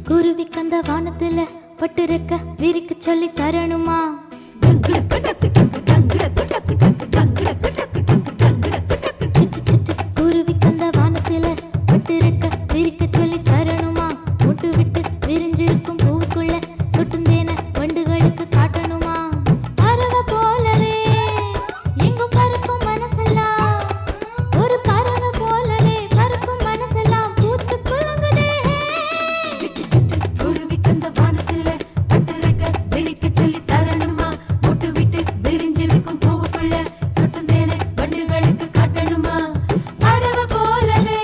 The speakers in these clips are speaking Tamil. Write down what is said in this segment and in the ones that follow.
குருவிக்கந்த வானத்துல பட்டுருக்க விரிக்க சொல்லி தரணுமா? குருவிக்கந்த வானத்துல பட்டுருக்க விரிக்க சொல்லி தரணுமா? முட்டு விட்டு விரிஞ்சிருக்கும் பூவுக்குள்ள சுட்டும் தேன வண்டுகளுக்கு காட்டணுமா? பறவை போலவே எங்கும் பறக்கும் மனசெல்லாம், ஒரு பறவை போலவே பறக்கும் மனசெல்லாம் பூத்து குலுங்குதே. குருவிக்கந்த வானத்துல பட்டுருக்க விரிக்க சொல்லி தரணுமா? முட்டு விட்டு விரிஞ்சிருக்கும் பூவுக்குள்ள சுட்டும் தேனை வண்டுகளுக்கு காட்டணுமா? பறவை போலவே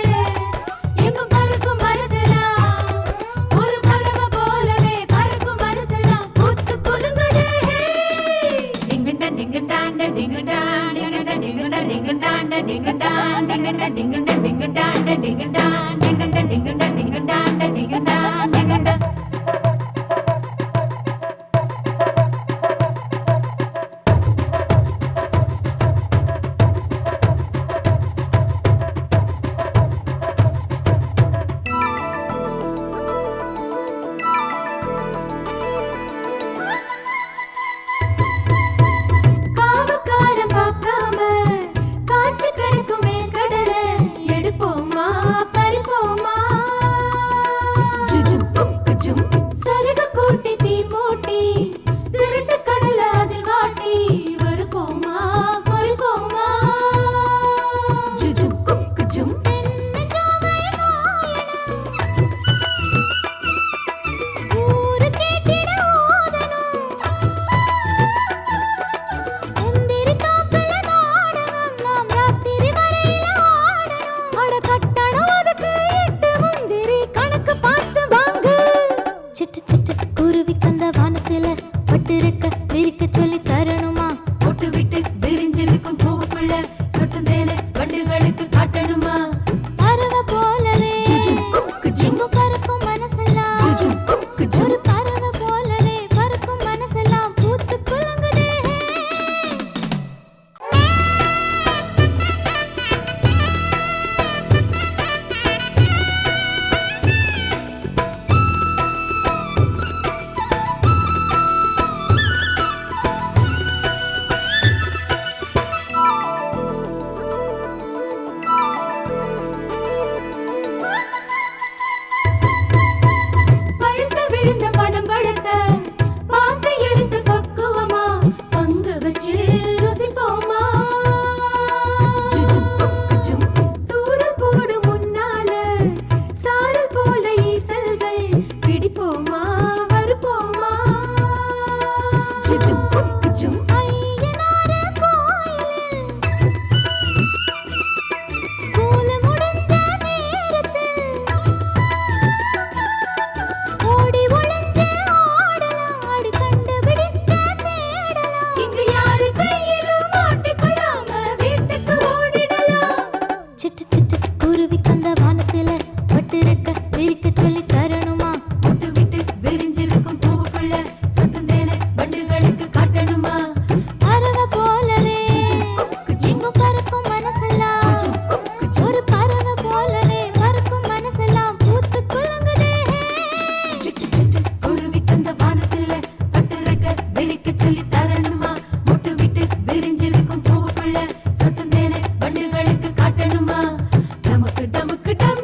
எங்கும் பறக்கும் மனசெல்லாம், ஒரு பறவை போலவே பறக்கும் மனசெல்லாம் பூத்து குலுங்குதே. டிங்கண்டா டிங்கண்டாண்ட டிங்கண்டாண்ட டிங்கண்டா டிங்கண்டாண்ட டிங்கண்டாண்ட டிங்கண்டா டிங்கண்டா டிங்கண்டாண்ட டிங்கண்டா டிங்கண்டா டிங்கண்டா டிங்கண்டாண்ட டிங்கண்டா டிங்கண்டா. காவக்காரன் பார்க்காம காய்ச்சி கிடக்கும் வேர்க்கடலை எடுப்போமா பறிப்போமா? ஜுஜும் புக்குஜும் சருக கூட்டி தீ மூட்டி திருட்டு கடலை அதில் வாட்டி வறுப்போமா பொறிப்போமா? ஜுஜும் புக்குஜும் ஊரு கேட்டிட ஓதணும், முந்திரி காப்பில நாடகம் நாம் ராத்திரி வரையில ஆடணும். அட கட்டணம் அதுக்கு 8 முந்திரி கணக்கு பார்த்து வாங்கு. சிட்டு சிட்டு குருவிக்கந்த வானத்துல பட்டுருக்க விரிக்க சொல்லி தரணுமா? பொட்டு விட்டு விரிஞ்சிருக்கும் பூவுக்குள்ள சொட்டும் தேனை வண்டுகளுக்கு காட்டணுமா? பறவை போலவே ஜுஜும் குக்குஜும் எங்கும் பறக்கும் மனசெல்லாம், ஜுஜும் குக்குஜும் ஒரு பறவை போலவே பறக்கும் மனசெல்லாம் பூத்து குலுங்குதே. பழுத்த விழுந்த பனம் பழத்த பார்த்து எடுத்து பக்குவமா பங்கு வச்சு ருசிப்போமா? ஜுஜும் புக்குஜும் தூரல் போடு முன்னால சாரல் போல ஈசல்கள் பிடிப்போமா வறுப்போமா? ஜுஜும் புக்குஜும் ஐயனாரு கோயிலில் ஸ்கூல் முடிஞ்ச நேரத்தில் ஓடி ஒளிஞ்சு ஆடலாம், ஆடி கண்டுபிடிக்க தேடலாம். இங்கு யாரு கையிலும் மாட்டிக்கொள்ளாம வீட்டுக்கு ஓடிடலாம். சிட்டு சிட்டு குருவிக்கந்த வானத்துல பட்டுருக்க விரிக்க சொல்லி தரணுமா? முட்டு விட்டு விரிஞ்சிருக்கும் பூவுக்குள்ள சொட்டும் தேனை வண்டுகளுக்கு காட்டணுமா? பறவை போலவே எங்கும் பறக்கும் மனசெல்லாம், ஒரு பறவை போலவே பறக்கும் மனசெல்லாம் பூத்து குலுங்குதே. சிட்டு சிட்டு குருவிக்கந்த வானத்துல பட்டுருக்க விரிக்க சொல்லி தரணுமா? முட்டு விட்டு விரிஞ்சிருக்கும் பூவுக்குள்ள சொட்டும் தேனை வண்டுகளுக்கு காட்டணுமா? டமுக்கு டமுக்கு டம்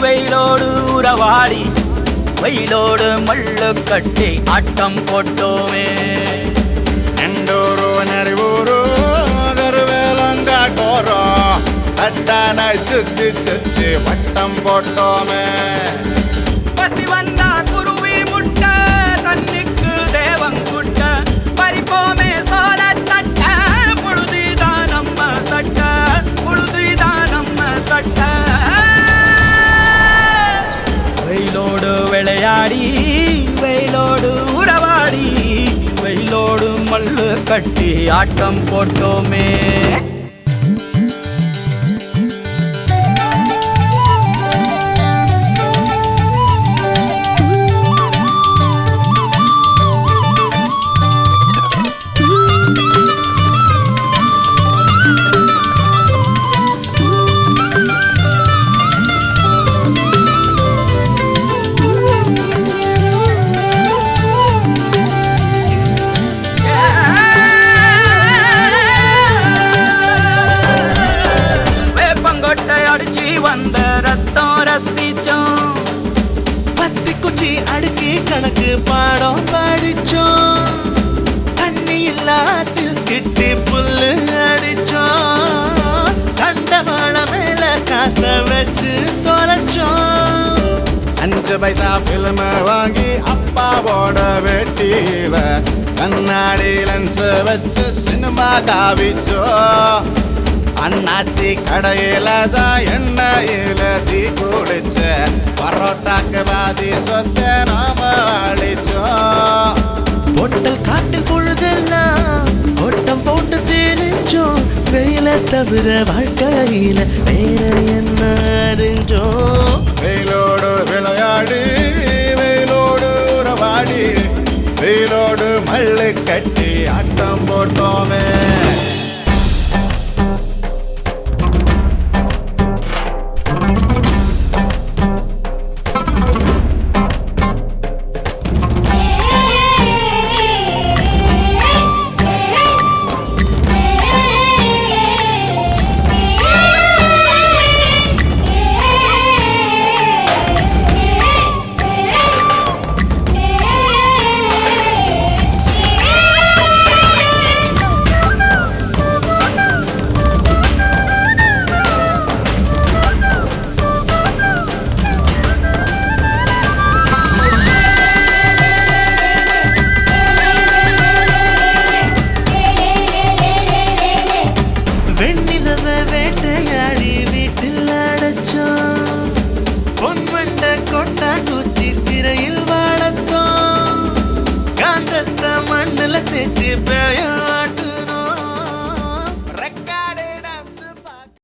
வெயிலோடு உறவாடி வெயிலோடு மல்லு கட்டி ஆட்டம் போட்டோமே. எண்டூரு நெறிவூரு கருவேலங்காட்டோரோ தட்டான சுத்தி சுத்தி வட்டம் போட்டோமே. பசி வந்தா குருவி முட்டை தண்ணிக்கு தேவங்குட்ட பறிப்போமே சோழ தட்ட புழுதிதான் நம்ம சட்ட புழுதிதான் நம்ம சட்ட. வெயிலோடு விளையாடி வெயிலோடு உறவாடி வெயிலோடு மல்லு கட்டி ஆட்டம் போட்டோமே. வந்த ரத்தம் ரசிச்சோம் பத்தி குச்சி அடுக்கி கணக்கு பாடம் படிச்சோம். தண்ணி இல்லாத்தில் கிட்டி புல்லு அடிச்சோம். கண்டவாள மேல காச வச்சு தொலைச்சோம். 5 பைசா பிலிம் வாங்கி அப்பாவோட வெட்டியில கண்ணாடி லென்ஸ் வச்சு சினிமா காவிச்சோ. அண்ணாச்சி கடையில தான் எண்ணெயில தீ குளிச்ச பரோட்டாக்கு பாதி சொத்த நாம அழிச்சோம். பொட்டல் காட்டில் பொழுதெல்லாம் ஓட்டம் போட்டு தெரிஞ்சோம். வெயில தவிர வாழ்க்கையில வேற என்ன அறிஞ்சோம். வெயிலோடு விளையாடி வெயிலோடு உறவாடி வெயிலோடு மல்லு கட்டி ஆட்டம் போட்டோமே.